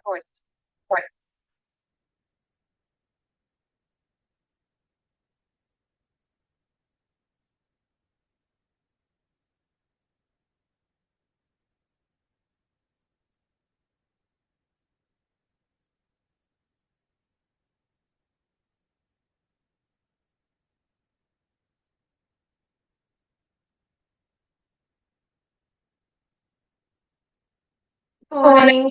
course. Morning.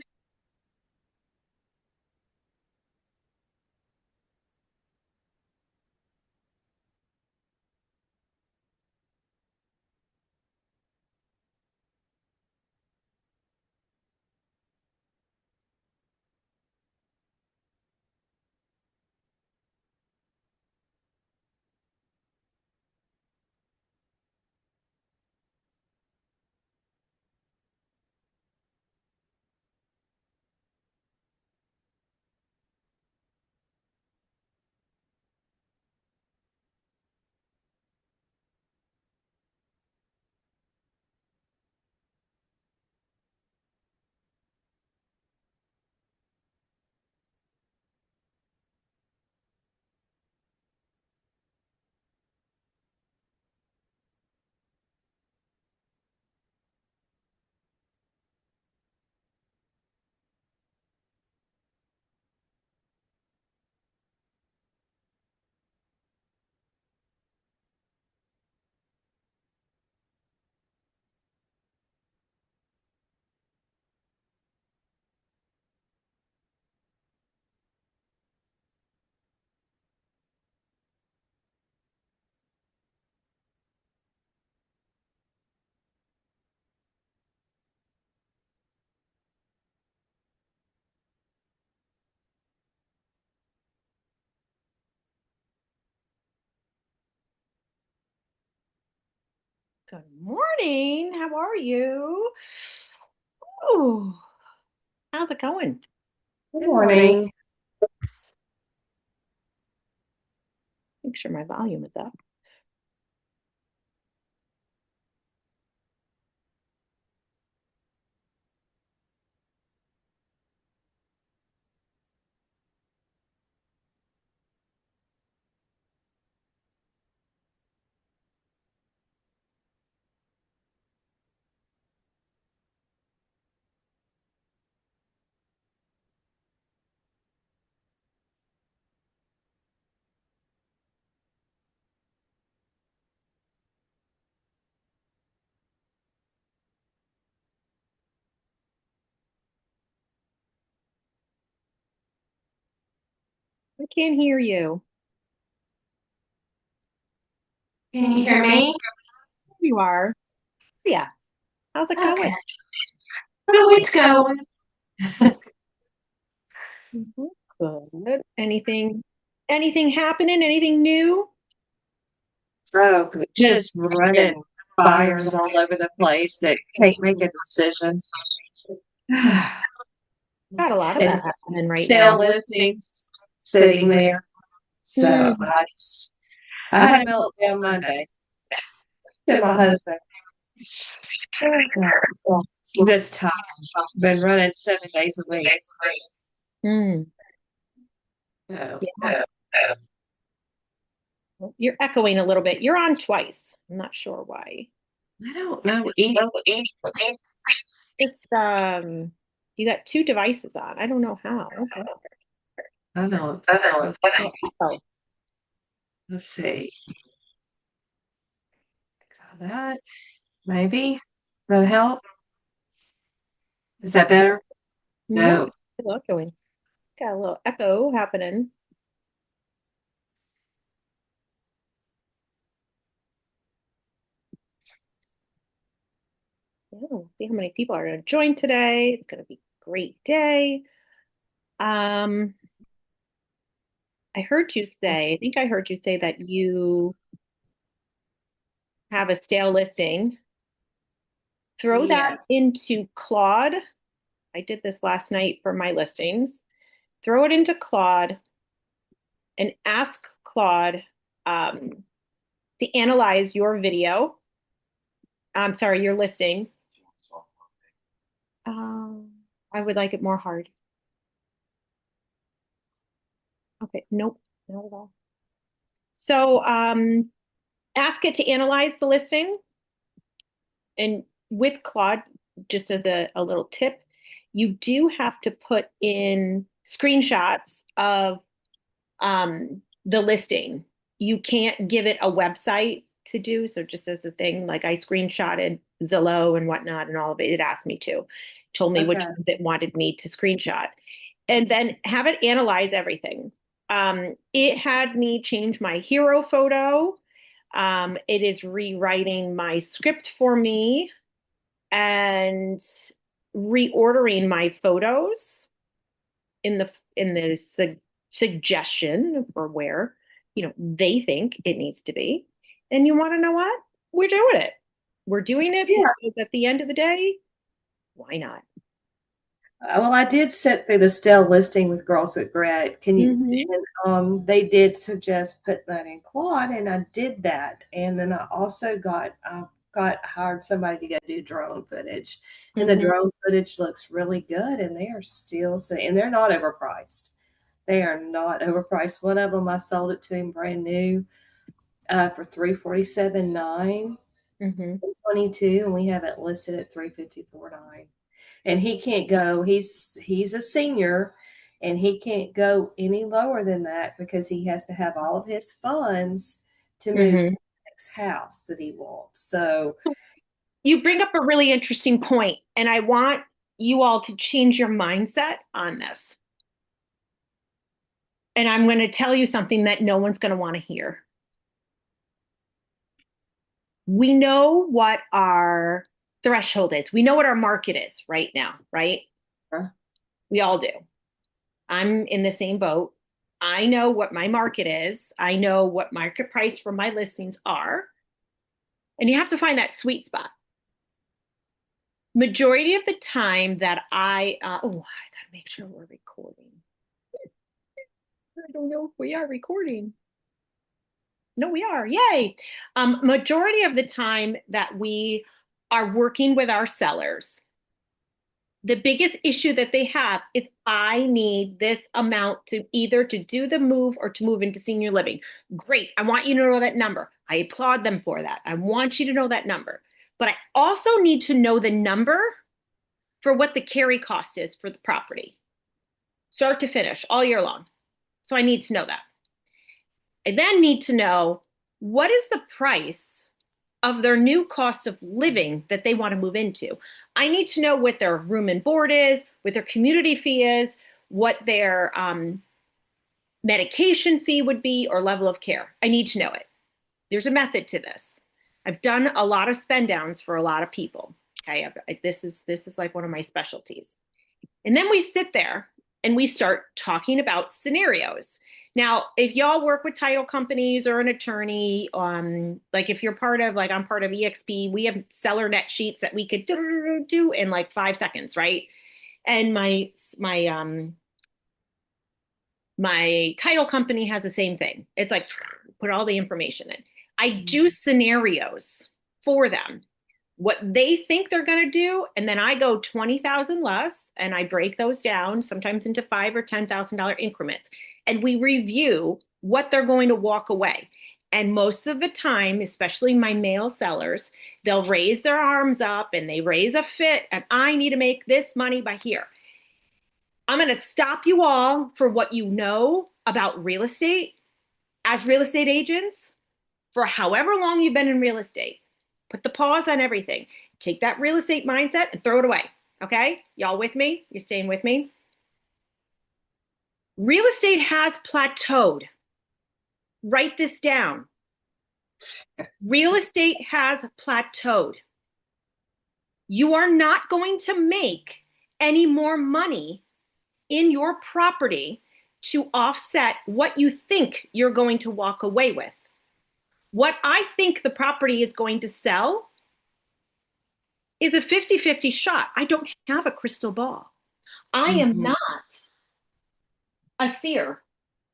Good morning. How are you? Oh, how's it going? Good morning. Make sure my volume is up. I can't hear you. Can you hear me? There you are. Yeah. How's it Okay. going? Oh, it's going. Mhm. Good. Anything happening? Anything new? Oh, just running fires all over the place that can't make a decision. Got a lot of And that happening right sale now. listings sitting there. So Hmm. I had a meltdown Monday to my husband. Oh, God. I'm just tired. Been running 7 days a week. Hmm. Oh, Yeah. You're echoing a little bit. You're on twice. I'm not sure why. I don't know either. Just you got two devices on. I don't know how. I don't. Oh, echo. Let's see. Got that. Maybe. That help? Is that better? Nope. No. Still echoing. Got a little echo happening. Oh, see how many people are going to join today. It's going to be a great day. Um, I think I heard you say that you have a stale listing. Throw that Yes. into Claude. I did this last night for my listings. Throw it into Claude and ask Claude um, to analyze your video. I'm sorry, your listing. Um, I would like it more hard. Okay, nope, not at all. So ask it to analyze the listing. And with Claude, just as a little tip, you do have to put in screenshots of the listing. You can't give it a website to do. So just as a thing, like I screenshotted Zillow and whatnot and all of it. It asked me to, told me which Okay. ones it wanted me to screenshot. And then have it analyze everything. It had me change my hero photo. It is rewriting my script for me and reordering my photos in the suggestion for where they think it needs to be. And you want to know what? We're doing it. We're doing it Yeah. because at the end of the day, why not? Well, I did sit through the Stell listing with Girls with Grit. Can you? Mm-hmm. And, they did suggest putting that in Claude, and I did that. And then I also got hired somebody to go do drone footage, and the Mm-hmm. drone footage looks really good. And they are still and they're not overpriced. They are not overpriced. One of them I sold it to him brand new for 347.9 Mm-hmm. 22, and we have it listed at 354.9. And he can't go. He's a senior, and he can't go any lower than that because he has to have all of his funds to move to Mm-hmm. the next house that he wants. So You bring up a really interesting point, and I want you all to change your mindset on this. And I'm going to tell you something that no one's going to want to hear. We know what our threshold is. We know what our market is right now, right? We all do. I'm in the same boat. I know what my market is. I know what market price for my listings are. And you have to find that sweet spot. Majority of the time that I gotta make sure we're recording. I don't know if we are recording. No, we are. Yay. Majority of the time that we are working with our sellers, the biggest issue that they have is I need this amount to either to do the move or to move into senior living. Great. I want you to know that number. I applaud them for that. I want you to know that number. But I also need to know the number for what the carry cost is for the property, start to finish, all year long. So I need to know that. I then need to know what is the price of their new cost of living that they want to move into. I need to know what their room and board is, what their community fee is, what their medication fee would be, or level of care. I need to know it. There's a method to this. I've done a lot of spend downs for a lot of people. Okay, this is like one of my specialties. And then we sit there and we start talking about scenarios. Now, if y'all work with title companies or an attorney, like if you're part of, like I'm part of EXP, we have seller net sheets that we could do in like 5 seconds, right? And my title company has the same thing. It's like put all the information in. I do scenarios for them, what they think they're going to do, and then I go 20,000 less and I break those down sometimes into $5,000 or $10,000 increments, and we review what they're going to walk away. And most of the time, especially my male sellers, they'll raise their arms up and they raise a fit, and I need to make this money by here. I'm going to stop you all for what you know about real estate as real estate agents for however long you've been in real estate. Put the pause on everything. Take that real estate mindset and throw it away. Okay? Y'all with me? You're staying with me? Real estate has plateaued. Write this down. Real estate has plateaued. You are not going to make any more money in your property to offset what you think you're going to walk away with. What I think the property is going to sell is a 50-50 shot. I don't have a crystal ball. I am mhm. not a seer.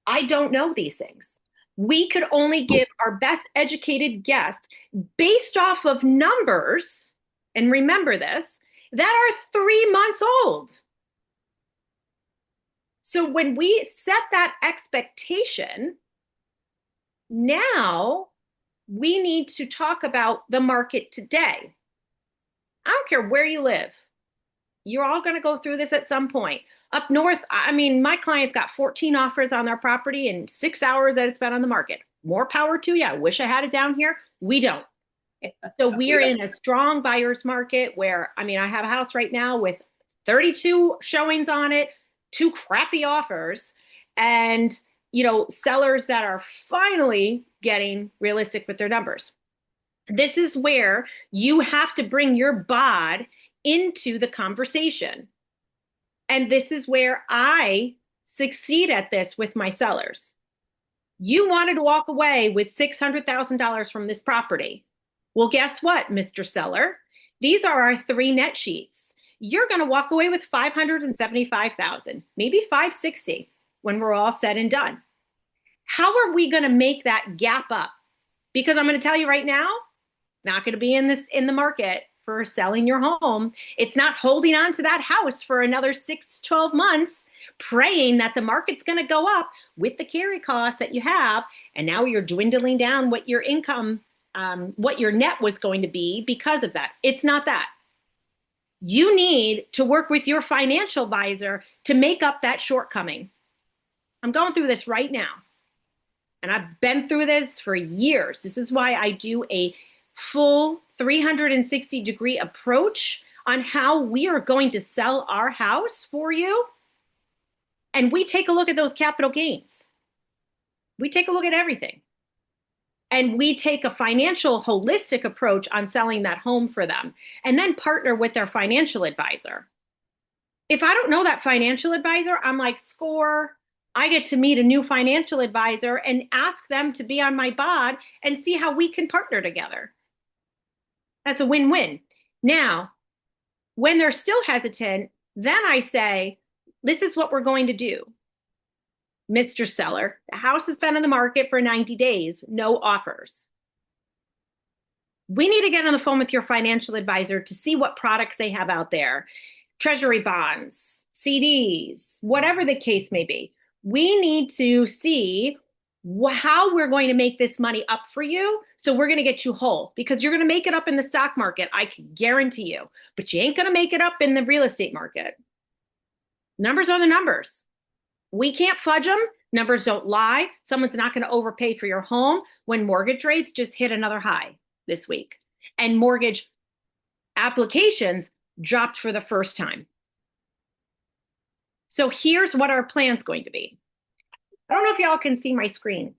I don't know these things. We could only give our best educated guess based off of numbers, and remember this, that are 3 months old. So when we set that expectation, now we need to talk about the market today. I don't care where you live. You're all going to go through this at some point. Up north, I mean, my client's got 14 offers on their property in 6 hours that it's been on the market. More power to you. I wish I had it down here. We don't. So we're in a strong buyer's market where, I mean, I have a house right now with 32 showings on it, two crappy offers, and, sellers that are finally getting realistic with their numbers. This is where you have to bring your bod into the conversation. And this is where I succeed at this with my sellers. You wanted to walk away with $600,000 from this property. Well, guess what, Mr. Seller? These are our 3 net sheets. You're going to walk away with $575,000, maybe $560 when we're all said and done. How are we going to make that gap up? Because I'm going to tell you right now, not going to be in the market for selling your home. It's not holding on to that house for another 6 to 12 months, praying that the market's going to go up with the carry costs that you have. And now you're dwindling down what your income, what your net was going to be because of that. It's not that. You need to work with your financial advisor to make up that shortcoming. I'm going through this right now. And I've been through this for years. This is why I do a full 360-degree approach on how we are going to sell our house for you. And we take a look at those capital gains. We take a look at everything. And we take a financial holistic approach on selling that home for them and then partner with their financial advisor. If I don't know that financial advisor, I'm like, score. I get to meet a new financial advisor and ask them to be on my bod and see how we can partner together. That's a win-win. Now, when they're still hesitant, then I say, this is what we're going to do. Mr. Seller, the house has been on the market for 90 days, no offers. We need to get on the phone with your financial advisor to see what products they have out there. Treasury bonds, CDs, whatever the case may be. We need to see how we're going to make this money up for you. So we're going to get you whole because you're going to make it up in the stock market. I can guarantee you, but you ain't going to make it up in the real estate market. Numbers are the numbers. We can't fudge them. Numbers don't lie. Someone's not going to overpay for your home when mortgage rates just hit another high this week and mortgage applications dropped for the first time. So here's what our plan's going to be. I don't know if y'all can see my screen.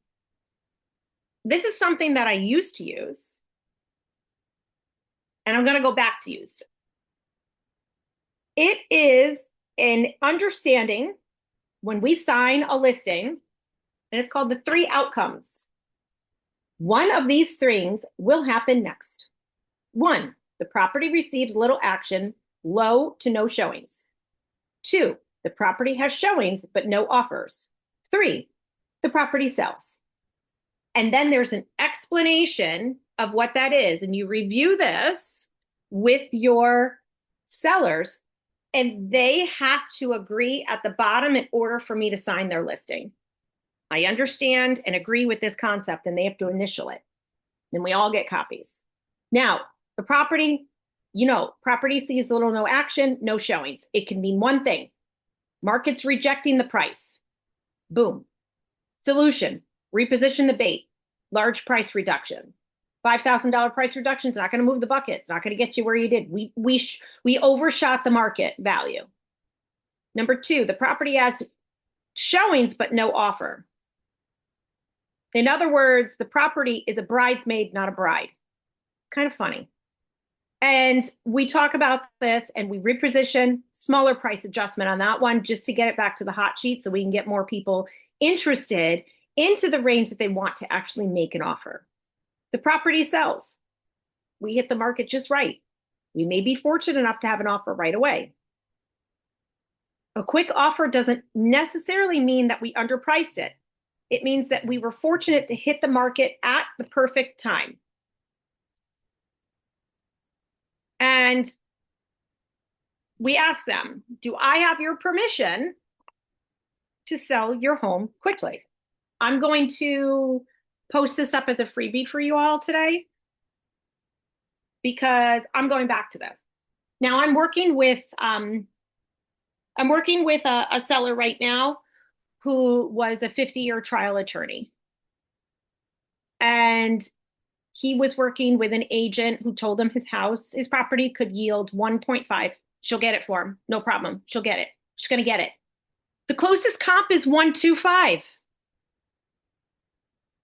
This is something that I used to use, and I'm going to go back to use. It is an understanding when we sign a listing, and it's called the 3 outcomes. One of these things will happen next. 1, the property receives little action, low to no showings. 2, the property has showings, but no offers. 3, the property sells. And then there's an explanation of what that is. And you review this with your sellers, and they have to agree at the bottom in order for me to sign their listing. I understand and agree with this concept, and they have to initial it. Then we all get copies. Now, the property, property sees little no action, no showings. It can mean one thing. Market's rejecting the price. Boom. Solution, reposition the bait. Large price reduction. $5,000 price reduction is not going to move the bucket. It's not going to get you where you did. We overshot the market value. Number 2, the property has showings but no offer. In other words, the property is a bridesmaid, not a bride. Kind of funny. And we talk about this and we reposition, smaller price adjustment on that one just to get it back to the hot sheet so we can get more people interested into the range that they want to actually make an offer. The property sells. We hit the market just right. We may be fortunate enough to have an offer right away. A quick offer doesn't necessarily mean that we underpriced it. It means that we were fortunate to hit the market at the perfect time. And we ask them, do I have your permission to sell your home quickly. I'm going to post this up as a freebie for you all today because I'm going back to this. Now I'm working with a seller right now who was a 50-year trial attorney. And he was working with an agent who told him his property could yield 1.5. She'll get it for him. No problem. She'll get it. She's going to get it. The closest comp is 1.25.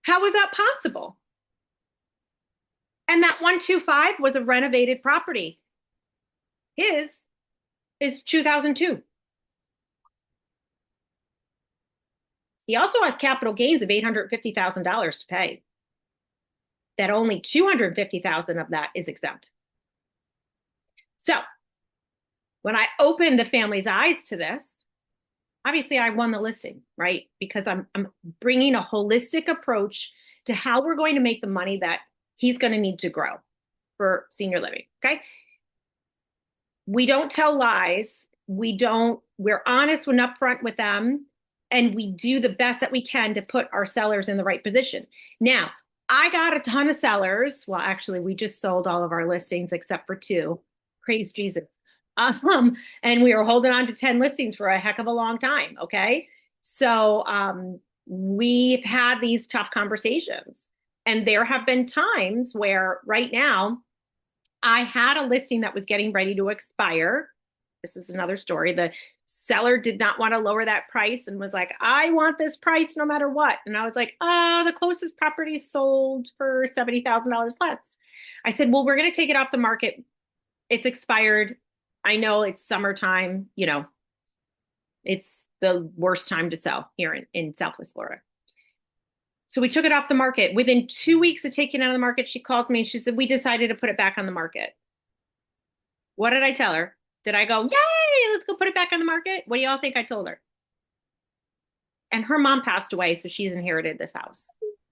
How is that possible? And that 1.25 was a renovated property. His is 2002. He also has capital gains of $850,000 to pay. That only $250,000 of that is exempt. So when I opened the family's eyes to this, obviously I won the listing, right? Because I'm bringing a holistic approach to how we're going to make the money that he's going to need to grow for senior living, okay? We don't tell lies. We're honest and upfront with them, and we do the best that we can to put our sellers in the right position. Now, I got a ton of sellers. Well, actually, we just sold all of our listings except for 2. Praise Jesus. And we were holding on to 10 listings for a heck of a long time. Okay. So we've had these tough conversations. And there have been times where right now I had a listing that was getting ready to expire. This is another story. The seller did not want to lower that price and was like, I want this price no matter what. And I was like, the closest property sold for $70,000 less. I said, well, we're going to take it off the market. It's expired. I know it's summertime, it's the worst time to sell here in Southwest Florida. So we took it off the market. Within 2 weeks of taking it out of the market, she called me and she said, we decided to put it back on the market. What did I tell her? Did I go, yay, let's go put it back on the market? What do y'all think I told her? And her mom passed away, so she's inherited this house.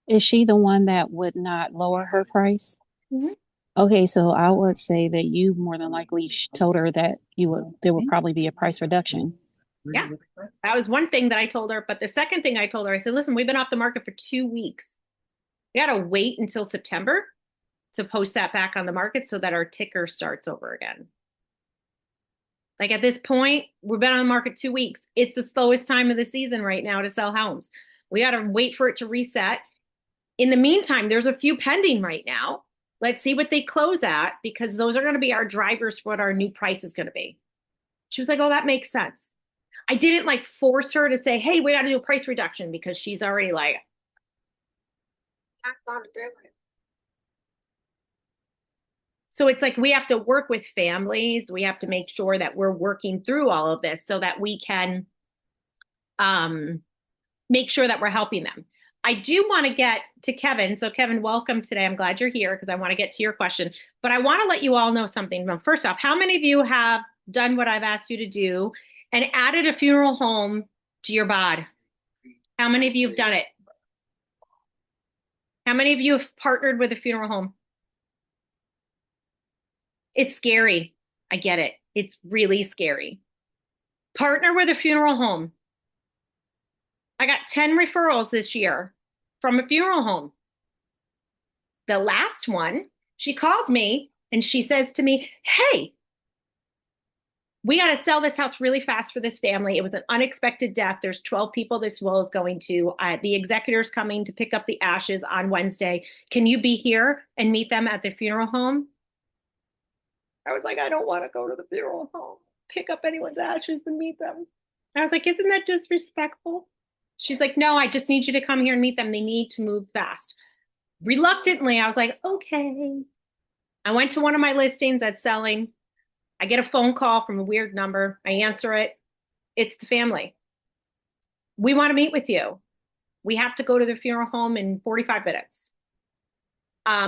Is she the one that would not lower her price? Mhm. Okay, so I would say that you more than likely told her that there would probably be a price reduction. Yeah, that was one thing that I told her. But the second thing I told her, I said, listen, we've been off the market for 2 weeks. We got to wait until September to post that back on the market so that our ticker starts over again. Like at this point, we've been on the market 2 weeks. It's the slowest time of the season right now to sell homes. We got to wait for it to reset. In the meantime, there's a few pending right now. Let's see what they close at, because those are going to be our drivers for what our new price is going to be. She was like, oh, that makes sense. I didn't like force her to say, hey, we got to do a price reduction, because she's already like, that's not different. So it's like we have to work with families. We have to make sure that we're working through all of this so that we can make sure that we're helping them. I do want to get to Kevin. So Kevin, welcome today. I'm glad you're here because I want to get to your question. But I want to let you all know something. First off, how many of you have done what I've asked you to do and added a funeral home to your bod? How many of you have done it? How many of you have partnered with a funeral home? It's scary. I get it. It's really scary. Partner with a funeral home. I got 10 referrals this year from a funeral home. The last one, she called me and she says to me, hey, we got to sell this house really fast for this family. It was an unexpected death. There's 12 people this will is going to. The executor's coming to pick up the ashes on Wednesday. Can you be here and meet them at the funeral home? I was like, I don't want to go to the funeral home, pick up anyone's ashes and meet them. I was like, isn't that disrespectful? She's like, no, I just need you to come here and meet them. They need to move fast. Reluctantly, I was like, okay. I went to one of my listings that's selling. I get a phone call from a weird number. I answer it. It's the family. We want to meet with you. We have to go to the funeral home in 45 minutes.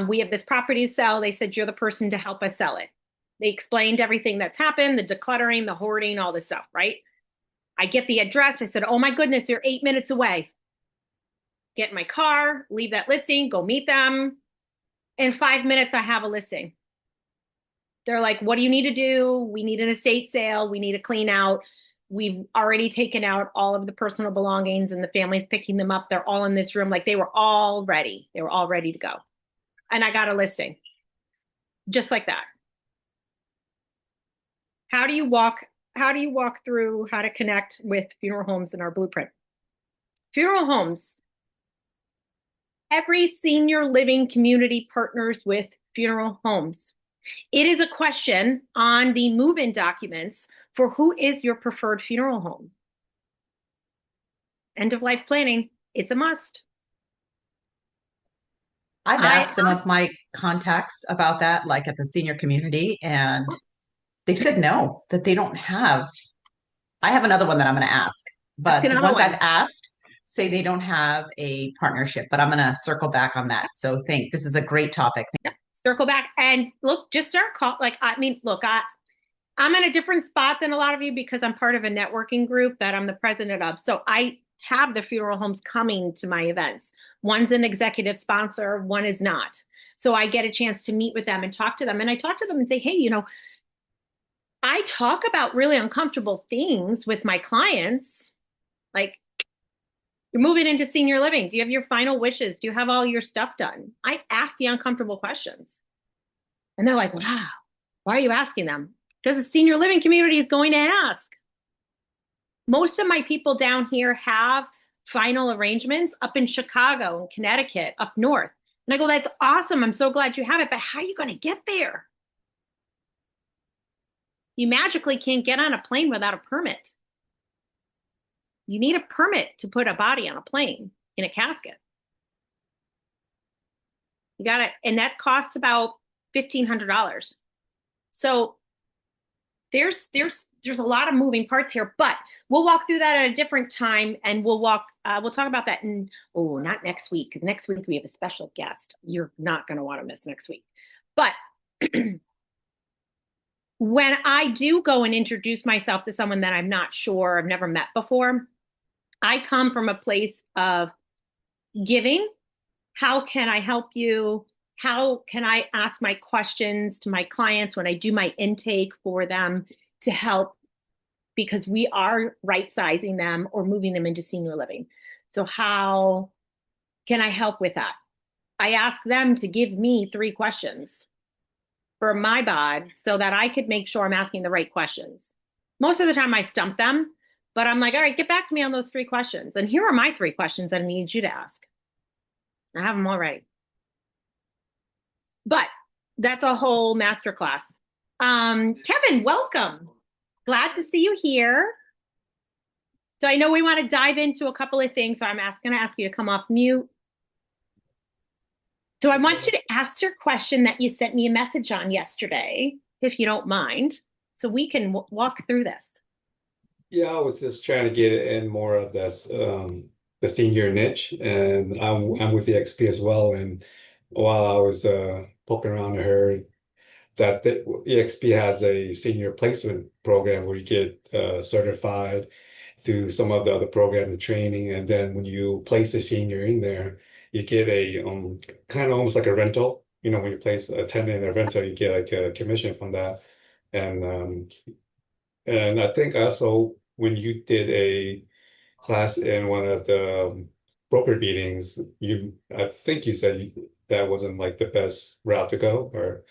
We have this property to sell. They said, you're the person to help us sell it. They explained everything that's happened, the decluttering, the hoarding, all this stuff, right? I get the address. I said, oh my goodness, they're 8 minutes away. Get in my car, leave that listing, go meet them. In 5 minutes, I have a listing. They're like, what do you need to do? We need an estate sale. We need a clean out. We've already taken out all of the personal belongings and the family's picking them up. They're all in this room. Like they were all ready. They were all ready to go. And I got a listing just like that. How do you walk through how to connect with funeral homes in our blueprint? Funeral homes. Every senior living community partners with funeral homes. It is a question on the move-in documents for who is your preferred funeral home. End of life planning, it's a must. I've asked some of my contacts about that, like at the senior community, and they've said no, that they don't have. I have another one that I'm going to ask, but the ones I've asked say they don't have a partnership, but I'm going to circle back on that. So this is a great topic. Yep. Circle back and look, just start call. Like, I mean, look, I'm in a different spot than a lot of you because I'm part of a networking group that I'm the president of. So I have the funeral homes coming to my events. One's an executive sponsor, one is not. So I get a chance to meet with them and talk to them. And I talk to them and say, hey, I talk about really uncomfortable things with my clients. Like, you're moving into senior living. Do you have your final wishes? Do you have all your stuff done? I ask the uncomfortable questions. And they're like, wow, why are you asking them? Because the senior living community is going to ask. Most of my people down here have final arrangements up in Chicago and Connecticut, up north. And I go, that's awesome. I'm so glad you have it. But how are you going to get there? You magically can't get on a plane without a permit. You need a permit to put a body on a plane in a casket. You got it. And that costs about $1,500. So there's a lot of moving parts here, but we'll walk through that at a different time, and we'll talk about that not next week, because next week we have a special guest. You're not going to want to miss next week. But when I do go and introduce myself to someone that I'm not sure, I've never met before, I come from a place of giving. How can I help you? How can I ask my questions to my clients when I do my intake for them to help? Because we are right-sizing them or moving them into senior living. So how can I help with that? I ask them to give me 3 questions for my bod so that I could make sure I'm asking the right questions. Most of the time I stump them, but I'm like, all right, get back to me on those 3 questions. And here are my 3 questions that I need you to ask. I have them already. But that's a whole masterclass. Kevin, welcome. Glad to see you here. So I know we want to dive into a couple of things, so I'm going to ask you to come off mute. So I want you to ask your question that you sent me a message on yesterday, if you don't mind, so we can walk through this. Yeah, I was just trying to get in more of this the senior niche, and I'm with the XP as well. And while I was poking around, I heard that the EXP has a senior placement program where you get certified through some of the other program and training, and then when you place a senior in there, you get a kind of almost like a rental. When you place a tenant in a rental, you get like a commission from that. And I think also when you did a class in one of the broker meetings, I think you said that wasn't like the best route to go, or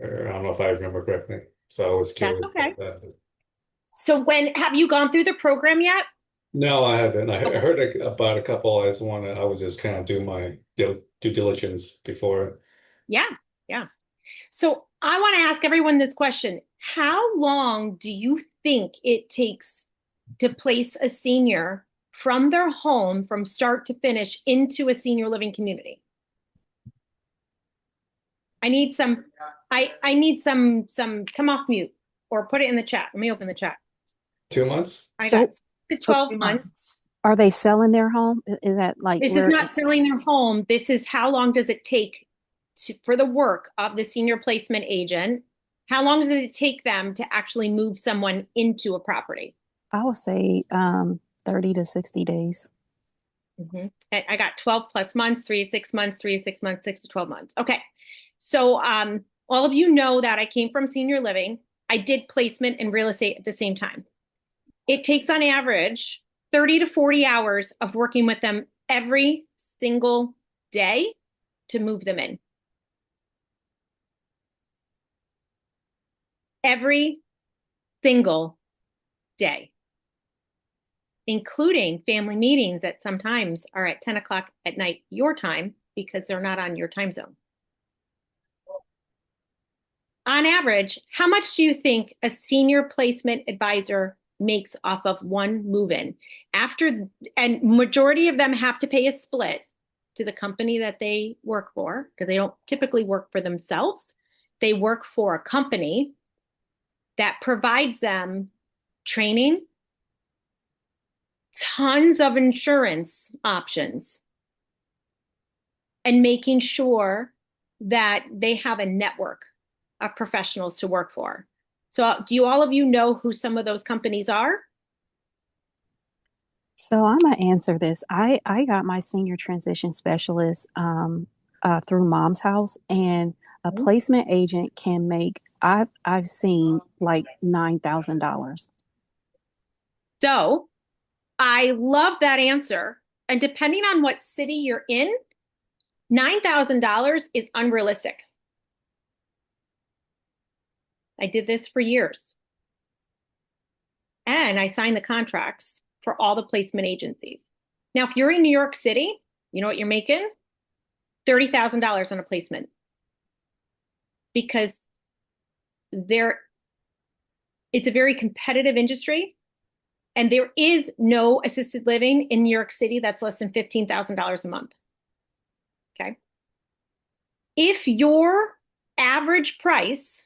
I don't know if I remember correctly. So I was curious about that. So have you gone through the program yet? No, I haven't. I heard about a couple. I was just kind of doing my due diligence before. Yeah. So I want to ask everyone this question. How long do you think it takes to place a senior from their home from start to finish into a senior living community? I need some come off mute or put it in the chat. Let me open the chat. 2 months? I got 6 to 12 months. Are they selling their home? Is that like This is not selling their home. This is how long does it take for the work of the senior placement agent? How long does it take them to actually move someone into a property? I would say 30 to 60 days. Mm-hmm. I got 12 plus months, 3 to 6 months, 3 to 6 months, 6 to 12 months. Okay. So all of you know that I came from senior living. I did placement and real estate at the same time. It takes on average 30 to 40 hours of working with them every single day to move them in. Every single day, including family meetings that sometimes are at 10 o'clock at night your time because they're not on your time zone. On average, how much do you think a senior placement advisor makes off of one move-in? And majority of them have to pay a split to the company that they work for, because they don't typically work for themselves. They work for a company that provides them training, tons of insurance options, and making sure that they have a network of professionals to work for. So do all of you know who some of those companies are? So I'm gonna answer this. I got my senior transition specialist through Mom's House, and a placement agent can make I've seen like $9,000. So I love that answer. And depending on what city you're in, $9,000 is unrealistic. I did this for years. And I signed the contracts for all the placement agencies. Now, if you're in New York City, you know what you're making? $30,000 on a placement. Because it's a very competitive industry, and there is no assisted living in New York City that's less than $15,000 a month. Okay. If your average price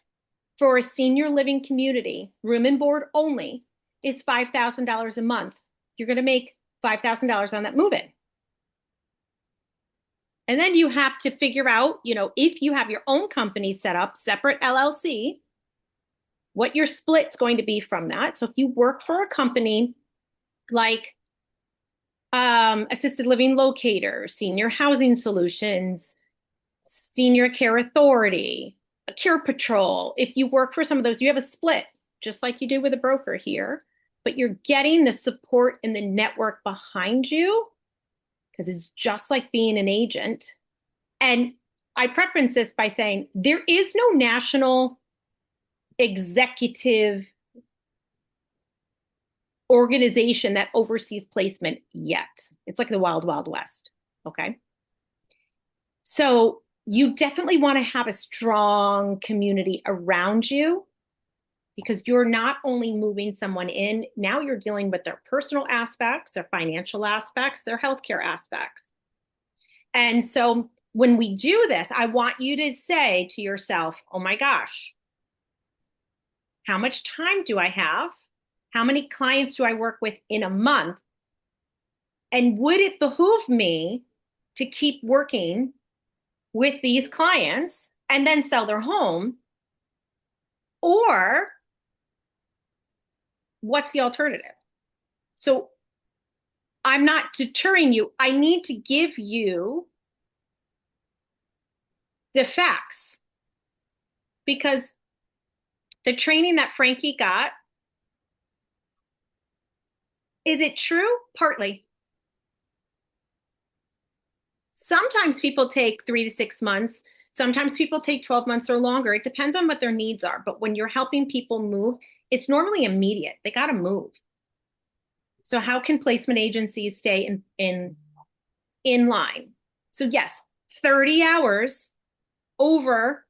for a senior living community, room and board only, is $5,000 a month, you're going to make $5,000 on that move-in. And then you have to figure out, if you have your own company set up, separate LLC, what your split's going to be from that. So if you work for a company like Assisted Living Locator, Senior Housing Solutions, Senior Care Authority, Care Patrol, if you work for some of those, you have a split, just like you do with a broker here, but you're getting the support and the network behind you, because it's just like being an agent. And I preference this by saying there is no national executive organization that oversees placement yet. It's like the wild, wild west. Okay. So you definitely want to have a strong community around you, because you're not only moving someone in, now you're dealing with their personal aspects, their financial aspects, their healthcare aspects. And so when we do this, I want you to say to yourself, oh my gosh, how much time do I have? How many clients do I work with in a month? And would it behoove me to keep working with these clients and then sell their home? Or what's the alternative? So I'm not deterring you. I need to give you the facts, because the training that Frankie got, is it true? Partly. Sometimes people take 3 to 6 months. Sometimes people take 12 months or longer. It depends on what their needs are. But when you're helping people move, it's normally immediate. They got to move. So how can placement agencies stay in line? So yes, 30 hours over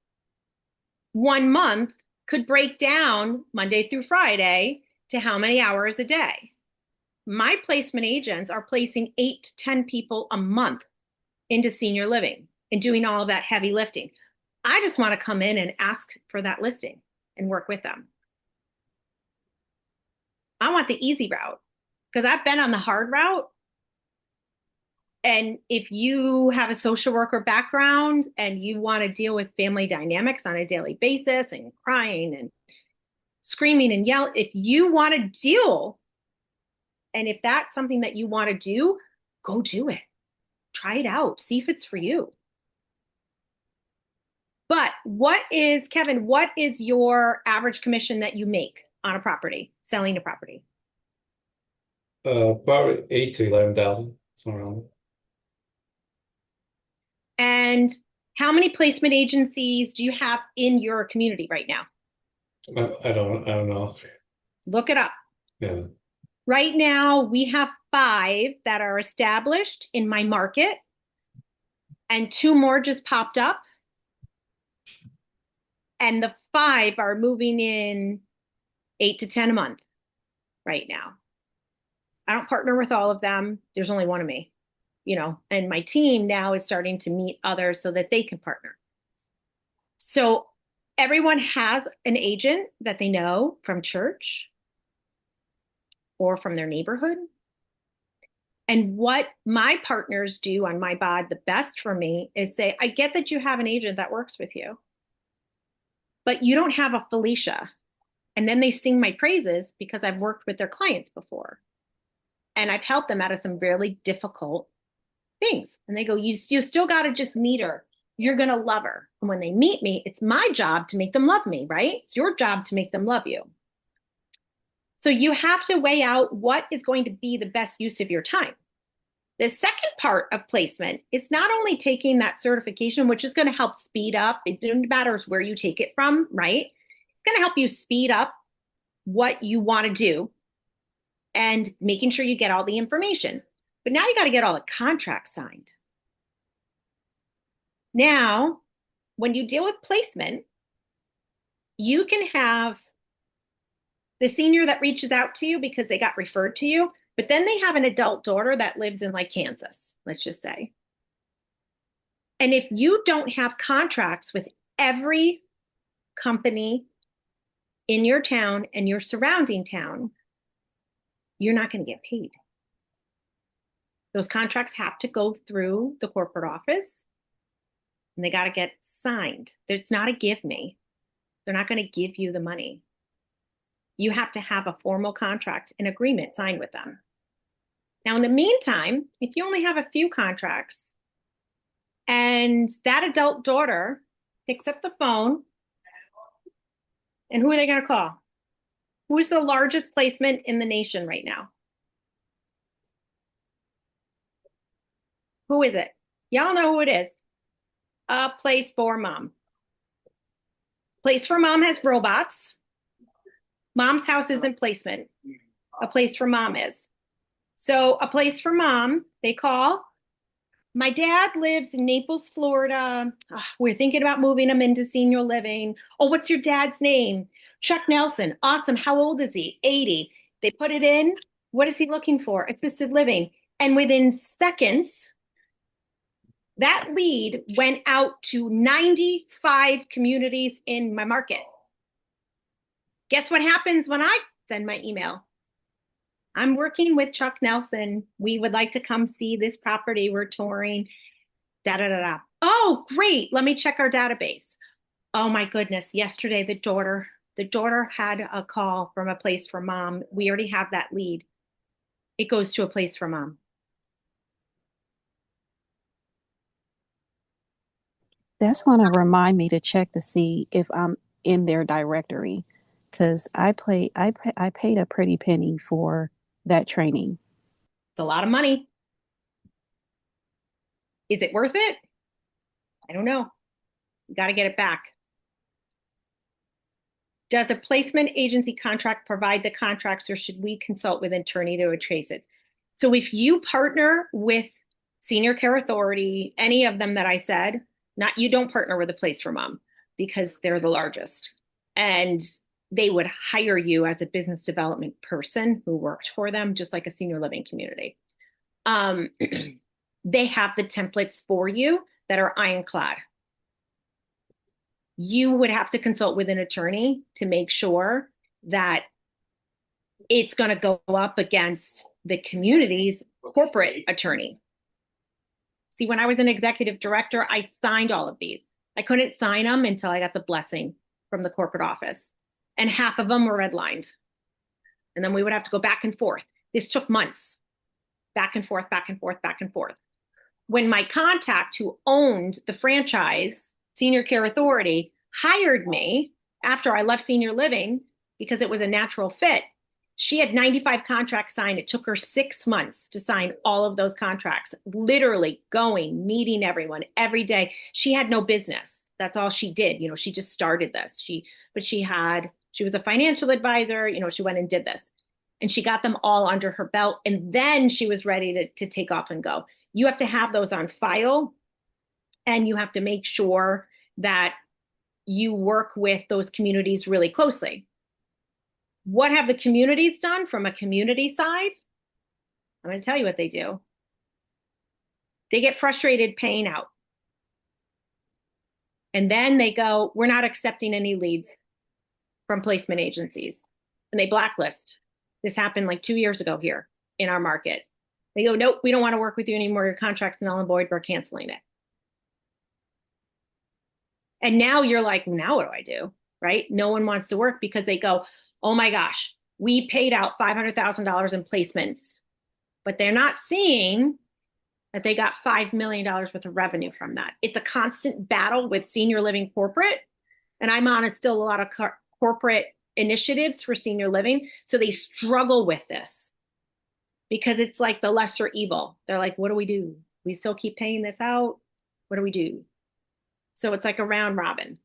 1 month could break down Monday through Friday to how many hours a day. My placement agents are placing 8 to 10 people a month into senior living and doing all of that heavy lifting. I just want to come in and ask for that listing and work with them. I want the easy route, because I've been on the hard route. And if you have a social worker background and you want to deal with family dynamics on a daily basis and crying and screaming and yelling, if you want to deal, and if that's something that you want to do, go do it. Try it out. See if it's for you. But Kevin, what is your average commission that you make on a property, selling a property? Probably 8 to 11,000, somewhere around And how many placement agencies do you have in your community right now? there. I don't know. Look it up. Yeah. Right now, we have 5 that are established in my market, and 2 more just popped up. And the 5 are moving in 8 to 10 a month right now. I don't partner with all of them. There's only one of me, and my team now is starting to meet others so that they can partner. So everyone has an agent that they know from church or from their neighborhood. And what my partners do on my bod the best for me is say, I get that you have an agent that works with you, but you don't have a Felicia. And then they sing my praises because I've worked with their clients before. And I've helped them out of some really difficult things. And they go, you still got to just meet her. You're going to love her. And when they meet me, it's my job to make them love me, right? It's your job to make them love you. So you have to weigh out what is going to be the best use of your time. The second part of placement is not only taking that certification, which is going to help speed up, it matters where you take it from, right? It's going to help you speed up what you want to do and making sure you get all the information. But now you got to get all the contracts signed. Now, when you deal with placement, you can have the senior that reaches out to you because they got referred to you, but then they have an adult daughter that lives in like Kansas, let's just say. And if you don't have contracts with every company in your town and your surrounding town, you're not going to get paid. Those contracts have to go through the corporate office and they got to get signed. It's not a give me. They're not going to give you the money. You have to have a formal contract, an agreement signed with them. Now, in the meantime, if you only have a few contracts and that adult daughter picks up the phone, and who are they going to call? Who is the largest placement in the nation right now? Who is it? Y'all know who it is. A Place for Mom. Place for Mom has robots. Mom's House isn't placement. A Place for Mom is. So A Place for Mom, they call. My dad lives in Naples, Florida. We're thinking about moving him into senior living. Oh, what's your dad's name? Chuck Nelson. Awesome. How old is he? 80. They put it in. What is he looking for? Assisted living. And within seconds, that lead went out to 95 communities in my market. Guess what happens when I send my email? I'm working with Chuck Nelson. We would like to come see this property. We're touring. Da da da da. Oh, great. Let me check our database. Oh my goodness. Yesterday, the daughter had a call from A Place for Mom. We already have that lead. It goes to A Place for Mom. That's going to remind me to check to see if I'm in their directory, because I paid a pretty penny for that training. It's a lot of money. Is it worth it? I don't know. You got to get it back. Does a placement agency contract provide the contracts, or should we consult with an attorney to trace it? So if you partner with Senior Care Authority, any of them that I said, you don't partner with A Place for Mom because they're the largest. And they would hire you as a business development person who worked for them, just like a senior living community. They have the templates for you that are ironclad. You would have to consult with an attorney to make sure that it's going to go up against the community's corporate attorney. See, when I was an executive director, I signed all of these. I couldn't sign them until I got the blessing from the corporate office. And half of them were redlined. And then we would have to go back and forth. This took months. Back and forth, back and forth, back and forth. When my contact who owned the franchise, Senior Care Authority, hired me after I left senior living because it was a natural fit, She had 95 contracts signed. It took her 6 months to sign all of those contracts, literally going, meeting everyone every day. She had no business. That's all she did. You know, she just started this. She was a financial advisor. You know, she went and did this and she got them all under her belt. And then she was ready to take off and go. You have to have those on file, and you have to make sure that you work with those communities really closely. What have the communities done from a community side? I'm going to tell you what they do. They get frustrated paying out. And then they go, we're not accepting any leads from placement agencies. And they blacklist. This happened like 2 years ago here in our market. They go, nope, we don't want to work with you anymore. Your contract's null and void. We're canceling it. And now you're like, now what do I do? Right? No one wants to work because they go, oh my gosh, we paid out $500,000 in placements, but they're not seeing that they got $5 million worth of revenue from that. It's a constant battle with senior living corporate. And I'm on still a lot of corporate initiatives for senior living. So they struggle with this because it's like the lesser evil. They're like, what do we do? We still keep paying this out. What do we do? So it's like a round robin.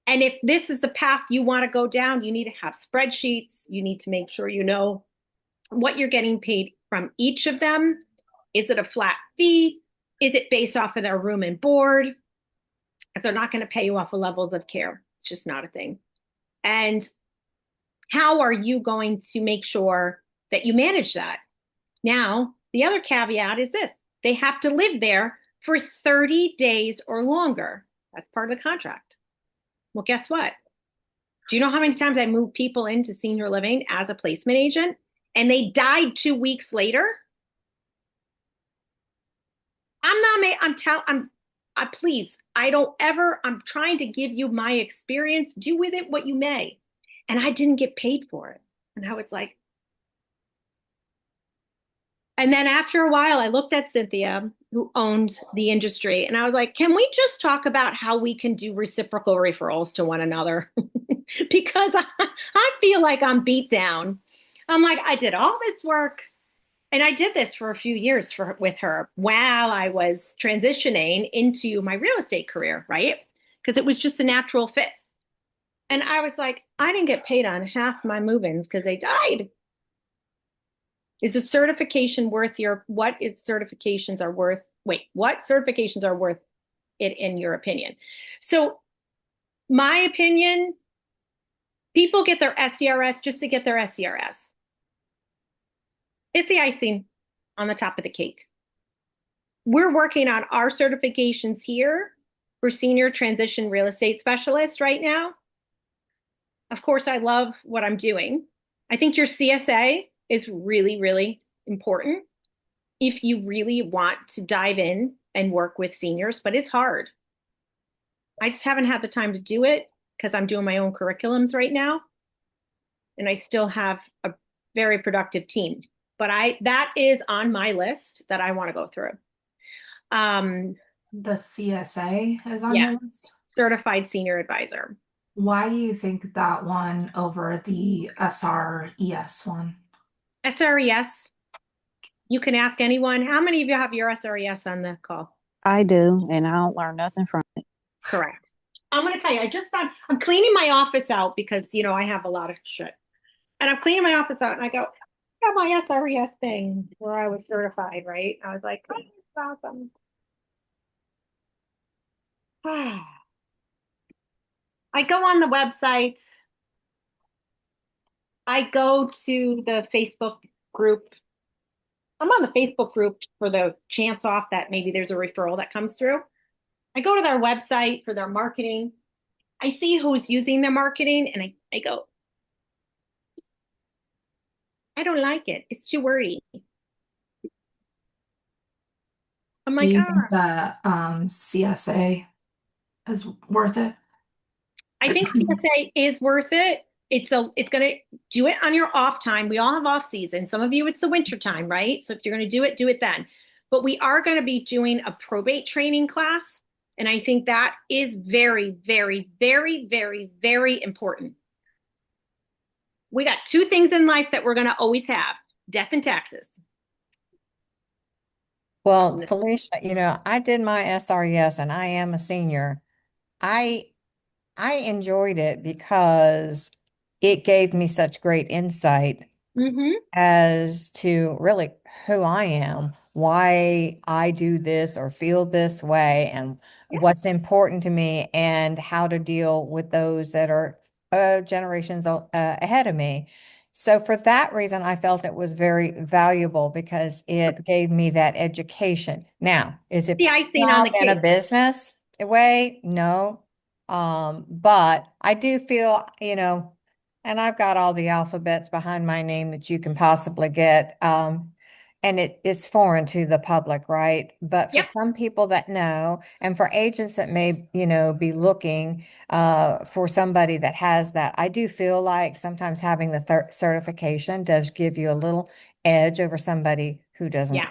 And if this is the path you want to go down, you need to have spreadsheets. You need to make sure you know what you're getting paid from each of them. Is it a flat fee? Is it based off of their room and board? If they're not going to pay you off of levels of care, it's just not a thing. And how are you going to make sure that you manage that? Now, the other caveat is this. They have to live there for 30 days or longer. That's part of the contract. Well, guess what? Do you know how many times I moved people into senior living as a placement agent and they died 2 weeks later? Please, I'm trying to give you my experience. Do with it what you may. And I didn't get paid for it. And I was like, and then after a while, I looked at Cynthia, who owned the industry, and I was like, can we just talk about how we can do reciprocal referrals to one another? Because I feel like I'm beat down. I'm like, I did all this work, and I did this for a few years with her while I was transitioning into my real estate career, right? Because it was just a natural fit. And I was like, I didn't get paid on half my move-ins because they died. Is a certification worth what certifications are worth it in your opinion? So my opinion, people get their SCRS just to get their SCRS. It's the icing on the top of the cake. We're working on our certifications here for senior transition real estate specialists right now. Of course, I love what I'm doing. I think your CSA is really, really important if you really want to dive in and work with seniors, but it's hard. I just haven't had the time to do it because I'm doing my own curriculums right now. And I still have a very productive team, but that is on my list that I want to go through. The CSA is on your list? Certified Senior Advisor. Why do you think that one over the SRES one? SRES, you can ask anyone. How many of you have your SRES on the call? I do, and I don't learn nothing from it. Correct. I'm going to tell you, I'm cleaning my office out because, I have a lot of shit. And I'm cleaning my office out and I go, I got my SRES thing where I was certified, right? I was like, oh, that's awesome. I go on the website. I go to the Facebook group. I'm on the Facebook group for the chance off that maybe there's a referral that comes through. I go to their website for their marketing. I see who's using their marketing and I go, I don't like it. It's too wordy. I'm like, do you think that CSA is worth it? I think CSA is worth it. It's going to do it on your off time. We all have off season. Some of you, it's the winter time, right? So if you're going to do it then. But we are going to be doing a probate training class. And I think that is very, very, very, very, very important. We got two things in life that we're going to always have: death and taxes. Well, Felicia, I did my SRES and I am a senior. I I enjoyed it because it gave me such great insight Mm-hmm. as to really who I am, why I do this or feel this way, and Yeah. what's important to me, and how to deal with those that are generations ahead of me. So for that reason, I felt it was very valuable because it gave me that education. Now, is it The icing on the in a cake. business way? No. But I do feel, and I've got all the alphabets behind my name that you can possibly get. And it's foreign to the public, right? But for Yep. some people that know, and for agents that may, be looking for somebody that has that, I do feel like sometimes having the certification does give you a little edge over somebody who doesn't. Yeah.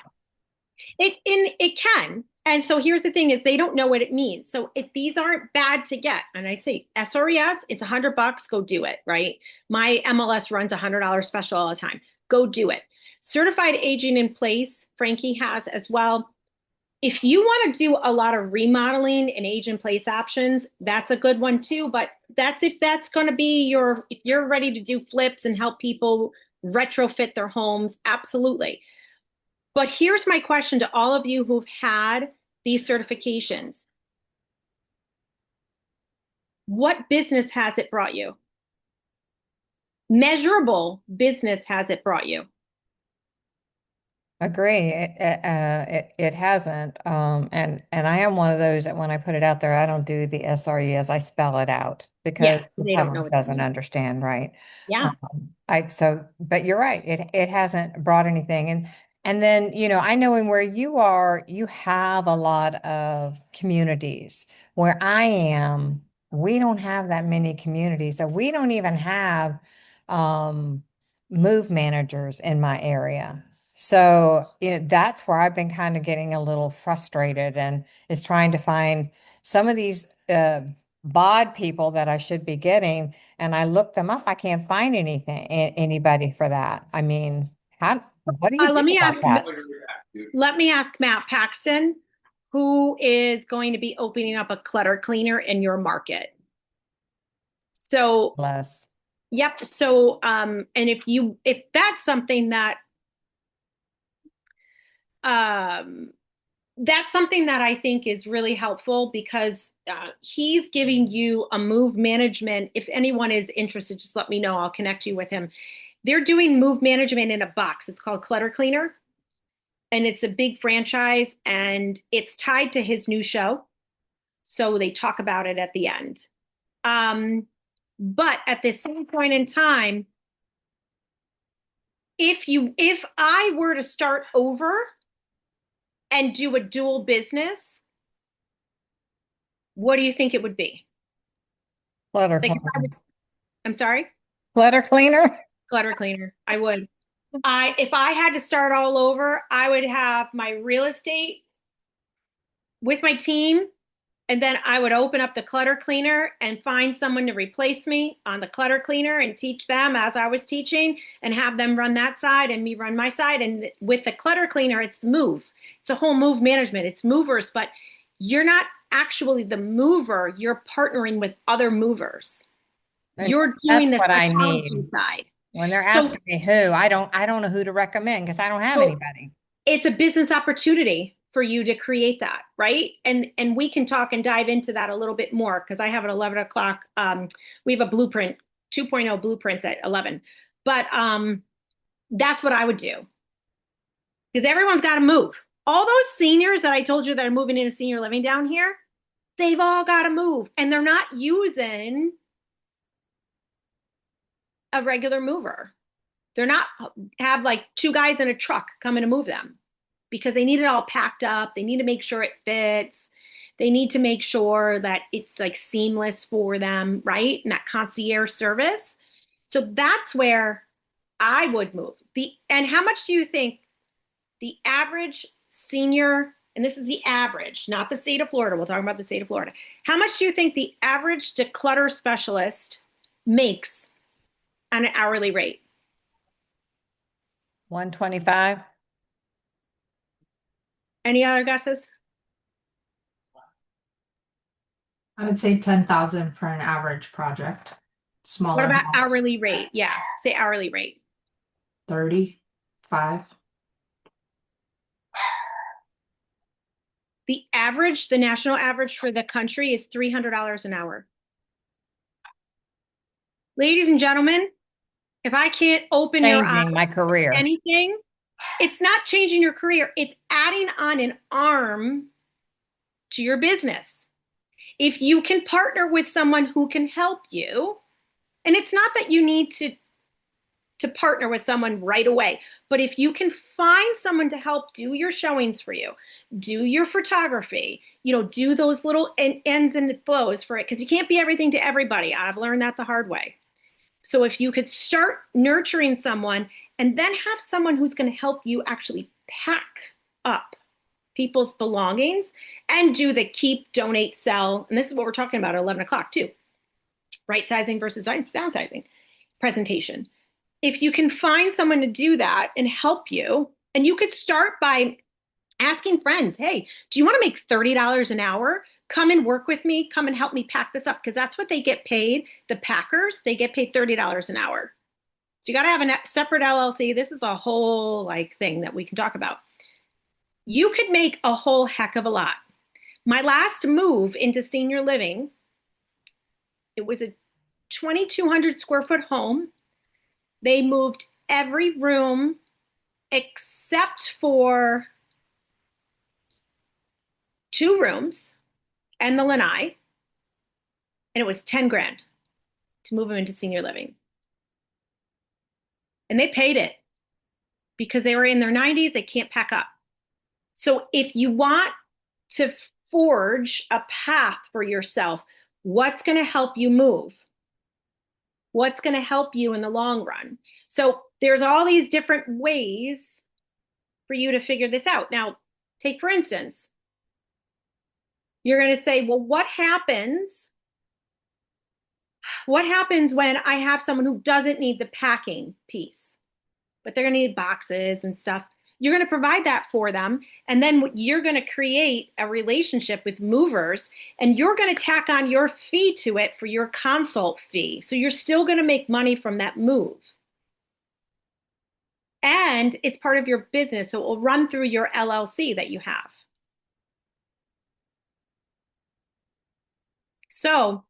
It can. And so here's the thing is they don't know what it means. So if these aren't bad to get, and I say SRES, it's $100, go do it, right? My MLS runs $100 special all the time. Go do it. Certified agent in place, Frankie has as well. If you want to do a lot of remodeling and age in place options, that's a good one too. But that's if that's going to be if you're ready to do flips and help people retrofit their homes, absolutely. But here's my question to all of you who've had these certifications. What business has it brought you? Measurable business has it brought you? Agree. It hasn't. And I am one of those that when I put it out there, I don't do the SREs. I spell it out because Yeah, the they don't know public what that doesn't means. understand, right? Yeah. But you're right. It hasn't brought anything. And then, I know in where you are, you have a lot of communities. Where I am, we don't have that many communities. So we don't even have move managers in my area. So, that's where I've been kind of getting a little frustrated, and is trying to find some of these bod people that I should be getting. And I looked them up. I can't find anybody for that. I mean, what do you Let do me about ask. that? Let me ask Matt Paxton, who is going to be opening up a clutter cleaner in your market. So, Less. yep. So, and if that's something um, that's something that I think is really helpful because he's giving you a move management. If anyone is interested, just let me know. I'll connect you with him. They're doing move management in a box. It's called Clutter Cleaner, and it's a big franchise, and it's tied to his new show. So they talk about it at the end. But at the same point in time, if I were to start over and do a dual business, what do you think it would be? Clutter Like cleaner. I'm sorry? Clutter cleaner? Clutter cleaner. I would. If I had to start all over, I would have my real estate with my team, and then I would open up the clutter cleaner and find someone to replace me on the clutter cleaner and teach them as I was teaching, and have them run that side and me run my side. And with the clutter cleaner, it's the move. It's a whole move management. It's movers, but you're not actually the mover. You're partnering with other movers. And You're doing that's the what I psychology need. side. When they're So asking me who, I don't know who to recommend because I don't have so anybody. it's a business opportunity for you to create that, right? And we can talk and dive into that a little bit more because I have at 11 o'clock. We have a blueprint, 2.0 blueprints at 11. But that's what I would do because everyone's got to move. All those seniors that I told you that are moving into senior living down here, they've all got to move, and they're not using a regular mover. They're not have like two guys in a truck coming to move them because they need it all packed up. They need to make sure it fits. They need to make sure that it's like seamless for them, right? And that concierge service. So that's where I would move. And how much do you think the average senior, and this is the average, not the state of Florida, we'll talk about the state of Florida. How much do you think the average declutter specialist makes on an hourly rate? 125? Any other guesses? I would say 10,000 for an average project. Smaller What about house, hourly rate? Yeah, say hourly rate. 35. The national average for the country is $300 an hour. Ladies and gentlemen, if I can't open your eyes Changing my career. to anything, it's not changing your career. It's adding on an arm to your business. If you can partner with someone who can help you, and it's not that you need to partner with someone right away, but if you can find someone to help do your showings for you, do your photography, do those little ends and flows for it, because you can't be everything to everybody. I've learned that the hard way. So if you could start nurturing someone and then have someone who's going to help you actually pack up people's belongings and do the keep, donate, sell. And this is what we're talking about at 11 o'clock too. Right sizing versus downsizing presentation. If you can find someone to do that and help you, and you could start by asking friends, hey, do you want to make $30 an hour? Come and work with me. Come and help me pack this up, because that's what they get paid. The packers, they get paid $30 an hour. So you got to have a separate LLC. This is a whole thing that we can talk about. You could make a whole heck of a lot. My last move into senior living, it was a 2,200 square foot home. They moved every room except for 2 rooms and the lanai, and it was 10 grand to move them into senior living. And they paid it because they were in their 90s, they can't pack up. So if you want to forge a path for yourself, what's going to help you move? What's going to help you in the long run? So there's all these different ways for you to figure this out. Now, take for instance, you're going to say, well, what happens when I have someone who doesn't need the packing piece, but they're going to need boxes and stuff? You're going to provide that for them. And then you're going to create a relationship with movers, and you're going to tack on your fee to it for your consult fee. So you're still going to make money from that move. And it's part of your business. So it will run through your LLC that you have. So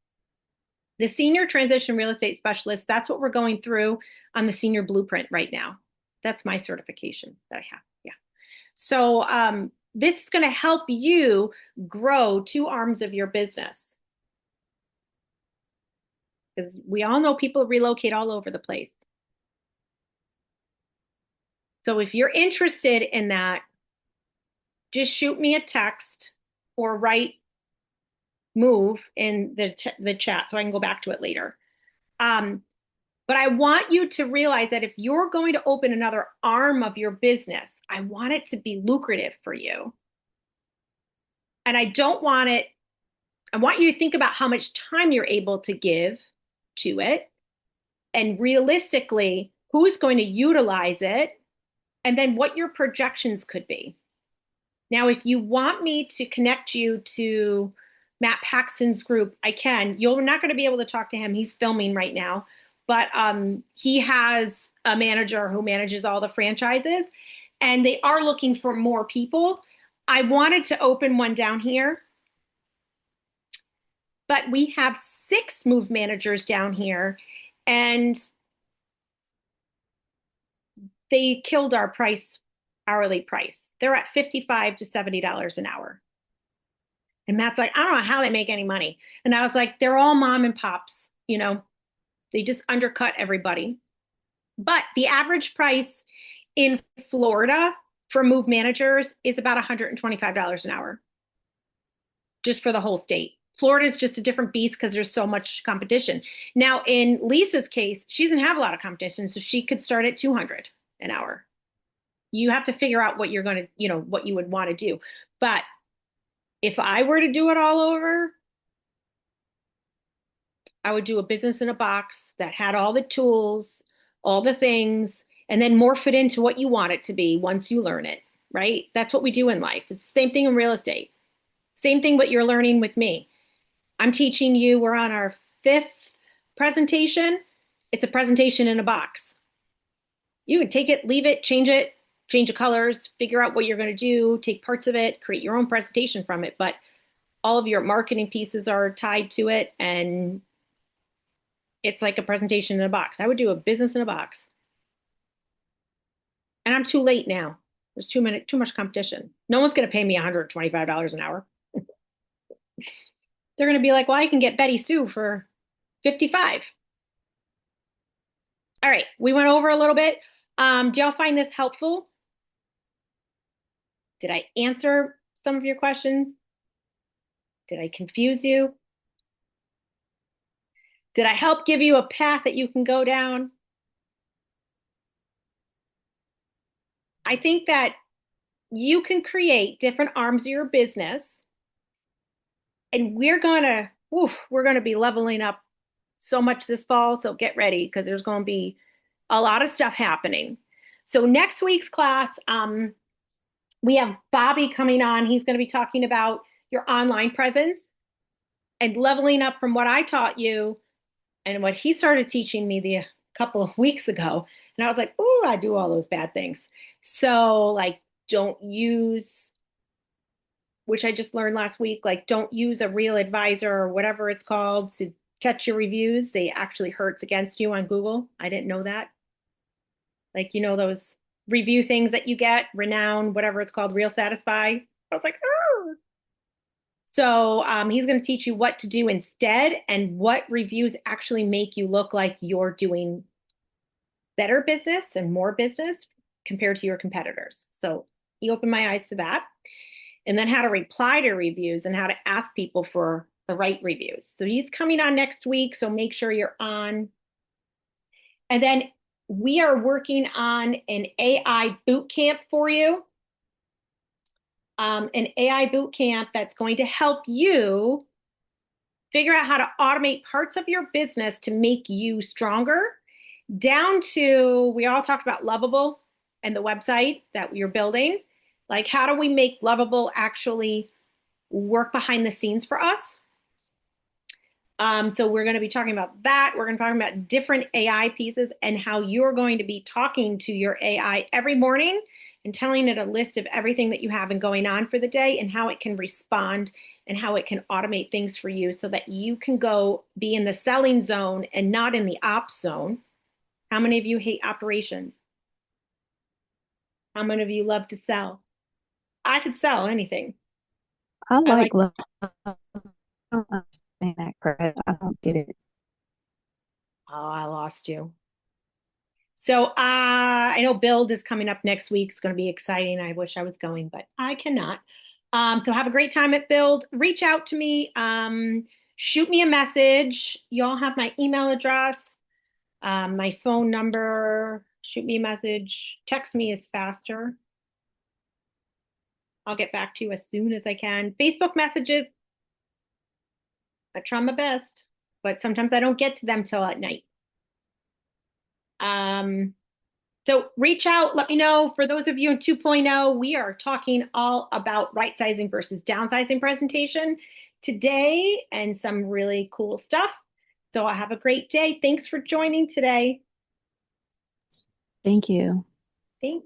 the senior transition real estate specialist, that's what we're going through on the senior blueprint right now. That's my certification that I have. Yeah. So this is going to help you grow 2 arms of your business. Because we all know people relocate all over the place. So if you're interested in that, just shoot me a text or write move in the chat so I can go back to it later. But I want you to realize that if you're going to open another arm of your business, I want it to be lucrative for you. And I want you to think about how much time you're able to give to it, and realistically, who's going to utilize it, and then what your projections could be. Now, if you want me to connect you to Matt Paxton's group, I can. You're not going to be able to talk to him. He's filming right now. But he has a manager who manages all the franchises, and they are looking for more people. I wanted to open one down here, but we have 6 move managers down here, and they killed our hourly price. They're at $55 to $70 an hour. And Matt's like, I don't know how they make any money. And I was like, they're all mom and pops, They just undercut everybody. But the average price in Florida for move managers is about $125 an hour, just for the whole state. Florida is just a different beast because there's so much competition. Now, in Lisa's case, she doesn't have a lot of competition, so she could start at $200 an hour. You have to figure out what you're going to, what you would want to do. But if I were to do it all over, I would do a business in a box that had all the tools, all the things, and then morph it into what you want it to be once you learn it, right? That's what we do in life. It's the same thing in real estate. Same thing what you're learning with me. I'm teaching you, we're on our 5th presentation. It's a presentation in a box. You can take it, leave it, change the colors, figure out what you're going to do, take parts of it, create your own presentation from it. But all of your marketing pieces are tied to it, and it's like a presentation in a box. I would do a business in a box. And I'm too late now. There's too much competition. No one's going to pay me $125 an hour. They're going to be like, well, I can get Betty Sue for $55. All right, we went over a little bit. Do y'all find this helpful? Did I answer some of your questions? Did I confuse you? Did I help give you a path that you can go down? I think that you can create different arms of your business, and we're gonna be leveling up so much this fall. So get ready, because there's going to be a lot of stuff happening. So next week's class, we have Bobby coming on. He's going to be talking about your online presence and leveling up from what I taught you and what he started teaching me a couple of weeks ago. And I was like, oh, I do all those bad things. So like, don't use, which I just learned last week, like don't use a Real Advisor or whatever it's called to catch your reviews. They actually hurts against you on Google. I didn't know that. Like, you know, those review things that you get, Renown, whatever it's called, Real Satisfy. I was like, oh. So he's going to teach you what to do instead and what reviews actually make you look like you're doing better business and more business compared to your competitors. So he opened my eyes to that. And then how to reply to reviews and how to ask people for the right reviews. So he's coming on next week, so make sure you're on. And then we are working on an AI boot camp for you. An AI boot camp that's going to help you figure out how to automate parts of your business to make you stronger, down to, we all talked about Lovable and the website that you're building. Like, how do we make Lovable actually work behind the scenes for us? So we're going to be talking about that. We're going to be talking about different AI pieces and how you're going to be talking to your AI every morning and telling it a list of everything that you have and going on for the day and how it can respond and how it can automate things for you so that you can go be in the selling zone and not in the ops zone. How many of you hate operations? How many of you love to sell? I could sell anything. I like love. I don't understand that crap. I don't get it. Oh, I lost you. So I know Build is coming up next week. It's going to be exciting. I wish I was going, but I cannot. So have a great time at Build. Reach out to me. Shoot me a message. Y'all have my email address, my phone number. Shoot me a message. Text me is faster. I'll get back to you as soon as I can. Facebook messages. I try my best, but sometimes I don't get to them till at night. So reach out, let me know. For those of you in 2.0, we are talking all about right sizing versus downsizing presentation today and some really cool stuff. So I have a great day. Thanks for joining today. Thank you. Thanks.